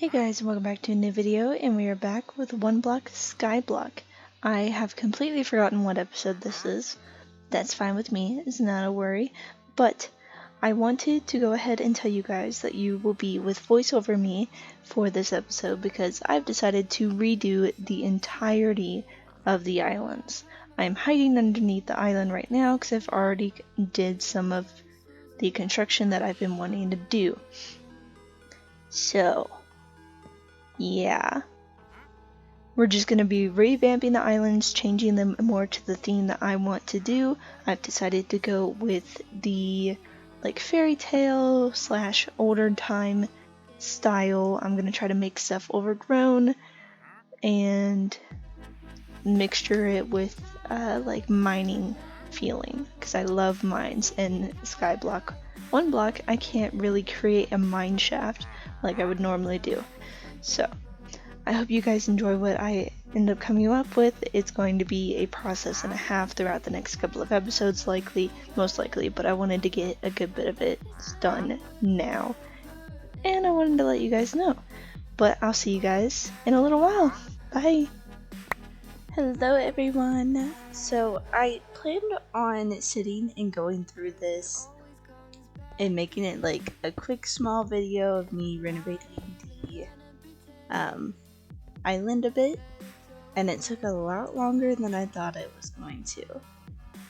Hey guys, and welcome back to a new video, and we are back with One Block Skyblock. I have completely forgotten what episode this is. That's fine with me, it's not a worry, but I wanted to go ahead and tell you guys that you will be with voiceover me for this episode because I've decided to redo the entirety of the islands. I'm hiding underneath the island right now because I've already did some of the construction that I've been wanting to do. So yeah, we're just going to be revamping the islands, changing them more to the theme that I want to do. I've decided to go with the fairy tale / older time style. I'm going to try to make stuff overgrown and mixture it with mining feeling because I love mines, and Skyblock One Block I can't really create a mine shaft like I would normally do. So I hope you guys enjoy what I end up coming up with. It's going to be a process and a half throughout the next couple of episodes, most likely, but I wanted to get a good bit of it done now. And I wanted to let you guys know. But I'll see you guys in a little while. Bye! Hello everyone! So I planned on sitting and going through this and making it like a quick small video of me renovating the island a bit, and it took a lot longer than I thought it was going to,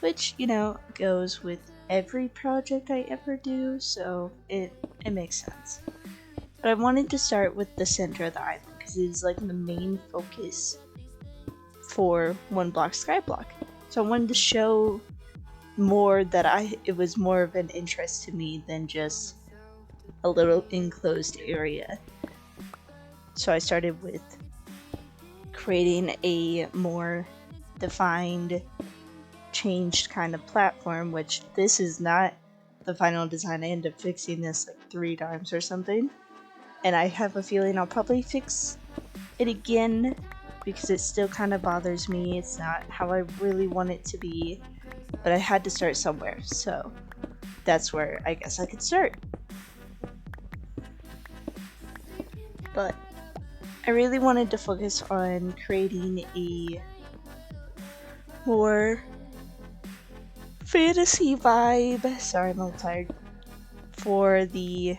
which, you know, goes with every project I ever do, so it makes sense. But I wanted to start with the center of the island because it is like the main focus for One Block Skyblock. So I wanted to show more that it was more of an interest to me than just a little enclosed area. So I started with creating a more defined, changed kind of platform, which this is not the final design. I ended up fixing this like 3 times or something, and I have a feeling I'll probably fix it again because it still kind of bothers me. It's not how I really want it to be, but I had to start somewhere, so that's where I guess I could start. But I really wanted to focus on creating a more fantasy vibe, sorry I'm a little tired, for the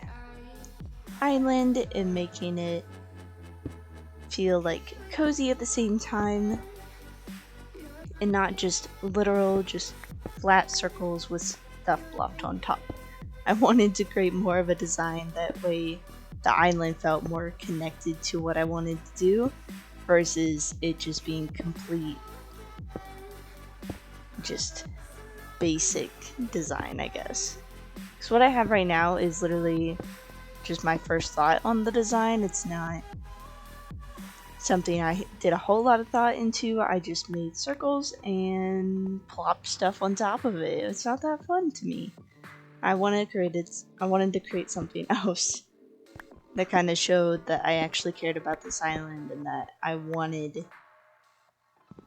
island and making it feel like cozy at the same time and not just literal, just flat circles with stuff blocked on top. I wanted to create more of a design that way the island felt more connected to what I wanted to do versus it just being complete, just basic design, I guess. Because what I have right now is literally just my first thought on the design. It's not something I did a whole lot of thought into. I just made circles and plopped stuff on top of it. It's not that fun to me. I wanted to create something else that kind of showed that I actually cared about this island and that I wanted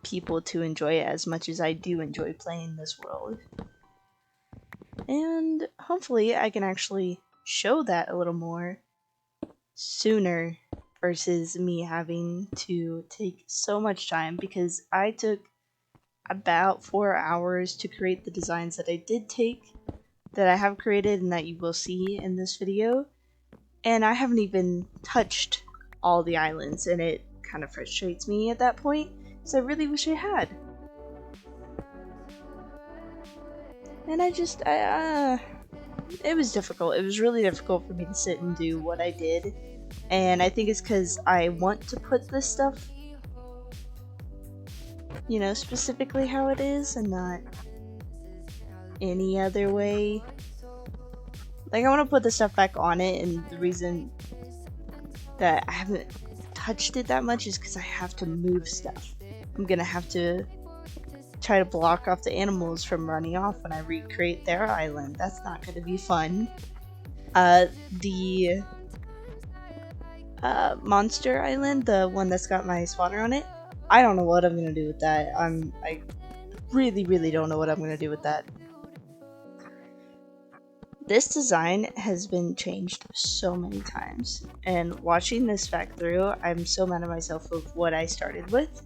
people to enjoy it as much as I do enjoy playing this world. And hopefully I can actually show that a little more sooner versus me having to take so much time, because I took about 4 hours to create the designs that I did take, that I have created and that you will see in this video. And I haven't even touched all the islands, and it kind of frustrates me at that point, because I really wish I had. And it was difficult. It was really difficult for me to sit and do what I did. And I think it's because I want to put this stuff, you know, specifically how it is and not any other way. Like, I want to put the stuff back on it, and the reason that I haven't touched it that much is because I have to move stuff. I'm gonna have to try to block off the animals from running off when I recreate their island. That's not gonna be fun. The monster island, the one that's got my spawner on it, I don't know what I'm gonna do with that. I really don't know what I'm gonna do with that. This design has been changed so many times, and watching this back through, I'm so mad at myself of what I started with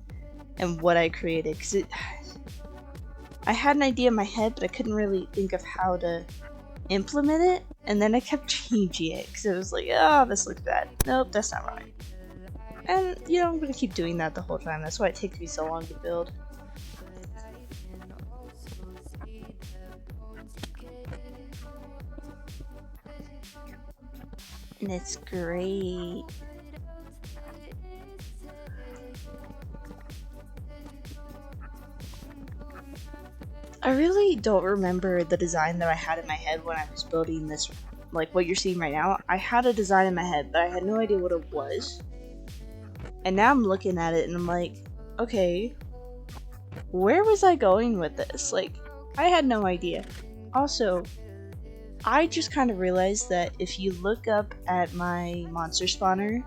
and what I created, because I had an idea in my head, but I couldn't really think of how to implement it, and then I kept changing it, because it was like, oh, this looks bad. Nope, that's not right. And, I'm going to keep doing that the whole time. That's why it takes me so long to build. And it's great. I really don't remember the design that I had in my head when I was building this, like what you're seeing right now. I had a design in my head, but I had no idea what it was. And now I'm looking at it and I'm like, okay, where was I going with this? Like, I had no idea. Also, I just kind of realized that if you look up at my monster spawner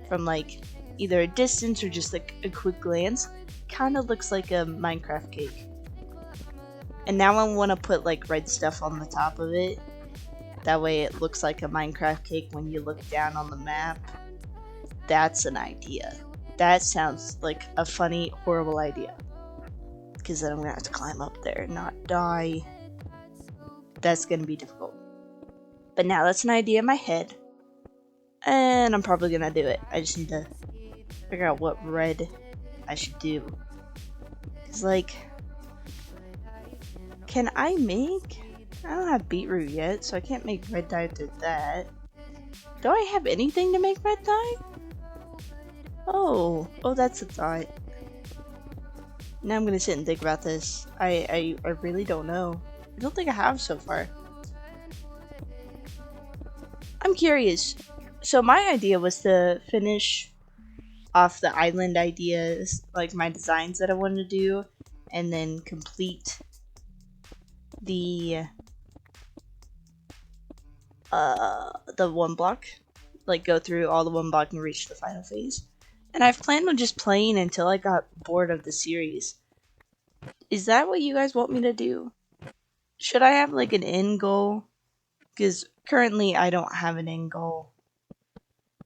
from like either a distance or just like a quick glance, kind of looks like a Minecraft cake. And now I want to put like red stuff on the top of it. That way it looks like a Minecraft cake when you look down on the map. That's an idea. That sounds like a funny, horrible idea. Because then I'm going to have to climb up there and not die. That's going to be difficult. But now that's an idea in my head. And I'm probably going to do it. I just need to figure out what red I should do. Because, like, can I make... I don't have beetroot yet, so I can't make red dye to that. Do I have anything to make red dye? Oh, that's a thought. Now I'm gonna sit and think about this. I really don't know. I don't think I have so far. I'm curious. So my idea was to finish off the island ideas, like my designs that I wanted to do, and then complete the one block. Like go through all the one block and reach the final phase. And I've planned on just playing until I got bored of the series. Is that what you guys want me to do? Should I have like an end goal? Because currently I don't have an end goal.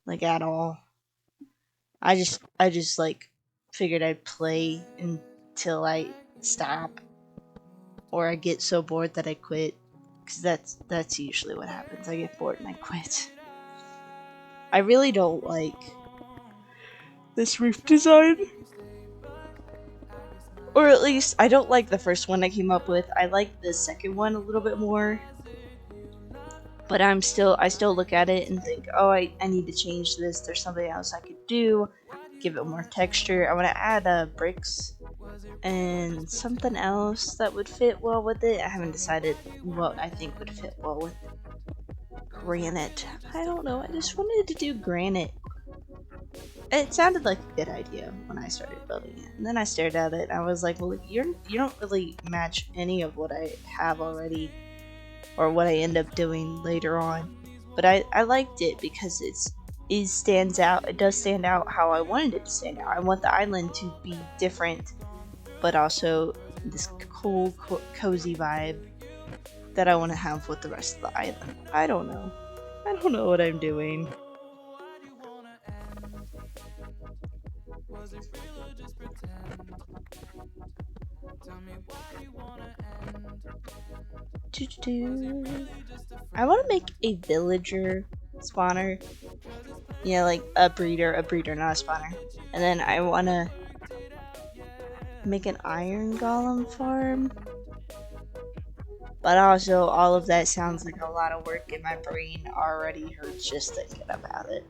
Like at all. I just like figured I'd play until I stop. Or I get so bored that I quit. Because that's usually what happens. I get bored and I quit. I really don't like this roof design. Or at least, I don't like the first one I came up with. I like the second one a little bit more. But I still look at it and think, oh, I need to change this. There's something else I could do. Give it more texture. I want to add bricks and something else that would fit well with it. I haven't decided what I think would fit well with granite. I don't know. I just wanted to do granite. It sounded like a good idea when I started building it. And then I stared at it and I was like, well, you don't really match any of what I have already or what I end up doing later on. But I liked it because it stands out. It does stand out how I wanted it to stand out. I want the island to be different, but also this cool, cozy vibe that I want to have with the rest of the island. I don't know. I don't know what I'm doing. I want to make a villager spawner. Yeah, like a breeder, not a spawner. And then I want to make an iron golem farm. But also, all of that sounds like a lot of work, and my brain already hurts just thinking about it.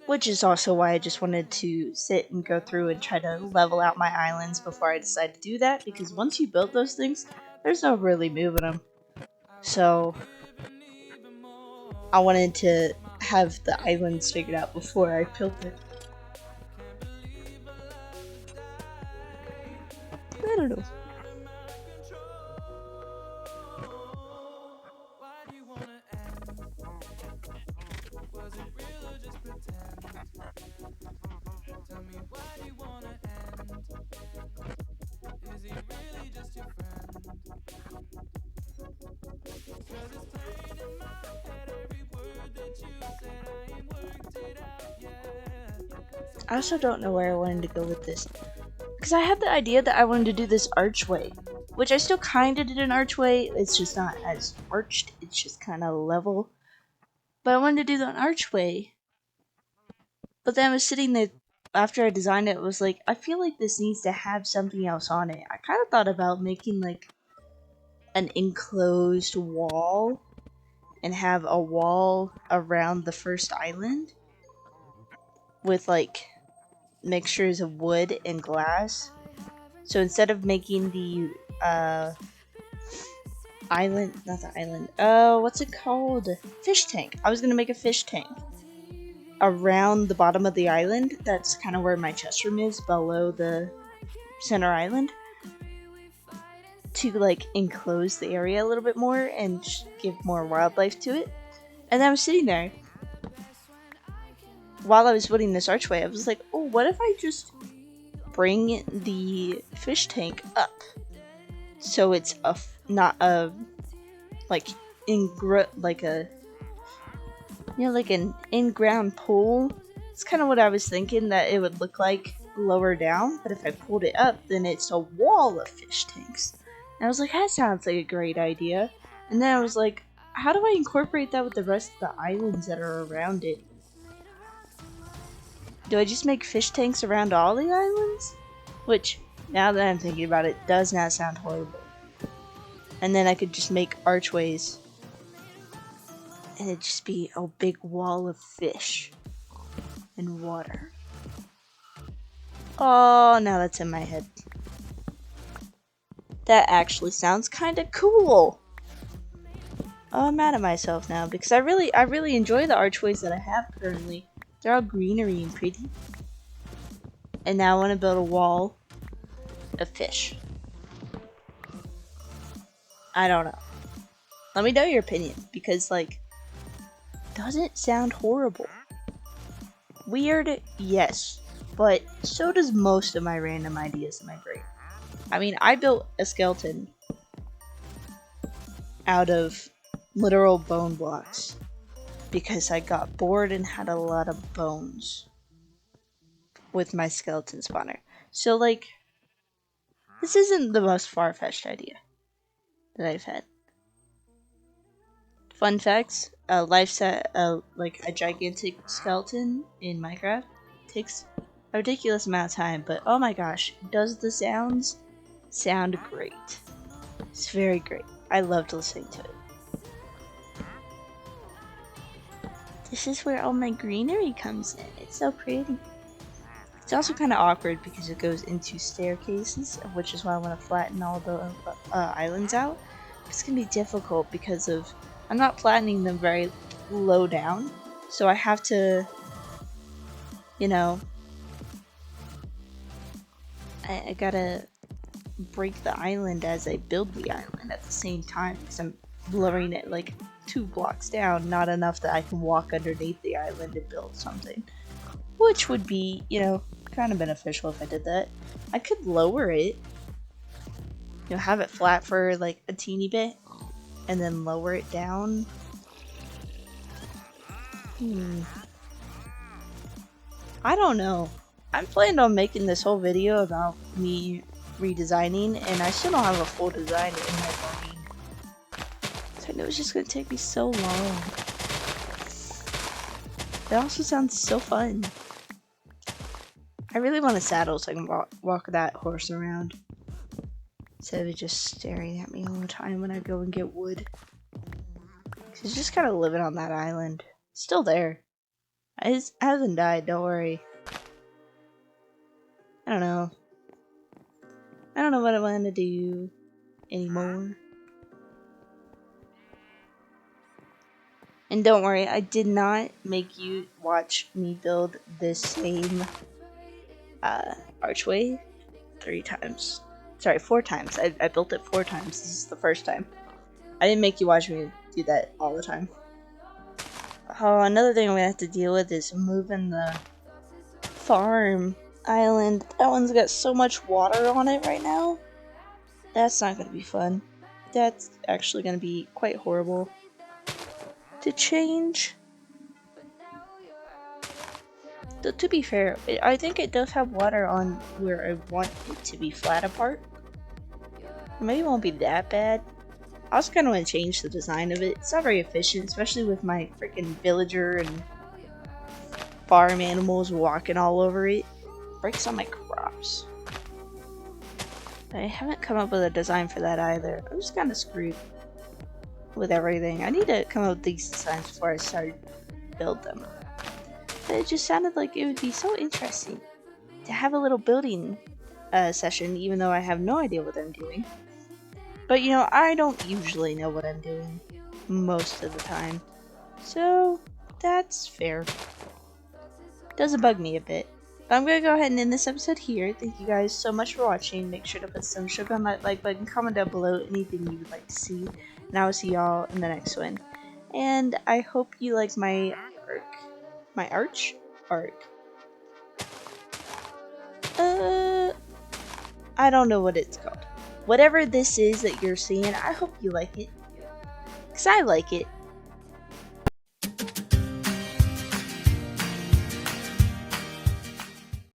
Which is also why I just wanted to sit and go through and try to level out my islands before I decide to do that, because once you build those things, there's no really moving them. So, I wanted to have the islands figured out before I built it. I don't know. I also don't know where I wanted to go with this. Because I had the idea that I wanted to do this archway. Which I still kind of did an archway. It's just not as arched. It's just kind of level. But I wanted to do an archway. But then I was sitting there after I designed it. It was like, I feel like this needs to have something else on it. I kind of thought about making like an enclosed wall. And have a wall around the first island. With like mixtures of wood and glass. So instead of making the island, not the island, what's it called? Fish tank. I was gonna make a fish tank around the bottom of the island. That's kind of where my chest room is, below the center island. To like enclose the area a little bit more and give more wildlife to it. And then I was sitting there while I was building this archway. I was like, oh, what if I just bring the fish tank up so it's not a like like a like an in-ground pool. It's kind of what I was thinking that it would look like lower down, but if I pulled it up, then it's a wall of fish tanks. And I was like, that sounds like a great idea. And then I was like, how do I incorporate that with the rest of the islands that are around it? Do I just make fish tanks around all the islands? Which, now that I'm thinking about it, does not sound horrible. And then I could just make archways. And it'd just be a big wall of fish. And water. Oh, now that's in my head. That actually sounds kind of cool. Oh, I'm mad at myself now because I really enjoy the archways that I have currently. They're all greenery and pretty. And now I want to build a wall of fish. I don't know. Let me know your opinion because, like, doesn't sound horrible. Weird, yes, but so does most of my random ideas in my brain. I mean, I built a skeleton out of literal bone blocks because I got bored and had a lot of bones with my skeleton spawner. So, like, this isn't the most far-fetched idea that I've had. Fun facts, like a gigantic skeleton in Minecraft takes a ridiculous amount of time, but oh my gosh, does the sounds sound great. It's very great. I loved listening to it. This is where all my greenery comes in. It's so pretty. It's also kind of awkward because it goes into staircases, which is why I want to flatten all the islands out. It's going to be difficult because I'm not flattening them very low down, so I have to, I gotta break the island as I build the island at the same time because I'm lowering it like 2 blocks down, not enough that I can walk underneath the island and build something. Which would be, kind of beneficial if I did that. I could lower it, have it flat for like a teeny bit, and then lower it down. I don't know. I'm planning on making this whole video about me redesigning, and I still don't have a full design in my brain. So I know it's just gonna take me so long. It also sounds so fun. I really want a saddle so I can walk that horse around. Instead of it just staring at me all the time when I go and get wood. He's just kind of living on that island. Still there. It hasn't died, don't worry. I don't know. I don't know what I want to do anymore. And don't worry, I did not make you watch me build this same archway 4 times. I built it 4 times. This is the first time. I didn't make you watch me do that all the time. Oh, another thing I'm gonna have to deal with is moving the farm island. That one's got so much water on it right now. That's not gonna be fun. That's actually gonna be quite horrible to change. To be fair, I think it does have water on where I want it to be flat apart. Maybe it won't be that bad. I also kind of want to change the design of it. It's not very efficient, especially with my freaking villager and farm animals walking all over it. Breaks on my crops. I haven't come up with a design for that either. I'm just kind of screwed with everything. I need to come up with these designs before I start build them. But it just sounded like it would be so interesting to have a little building session, even though I have no idea what I'm doing. But you know, I don't usually know what I'm doing most of the time, so that's fair. Doesn't bug me a bit. But I'm gonna go ahead and end this episode here. Thank you guys so much for watching. Make sure to put some sugar on that like button, comment down below anything you would like to see, and I will see y'all in the next one. And I hope you like my arc. I don't know what it's called. Whatever this is that you're seeing, I hope you like it. Because I like it.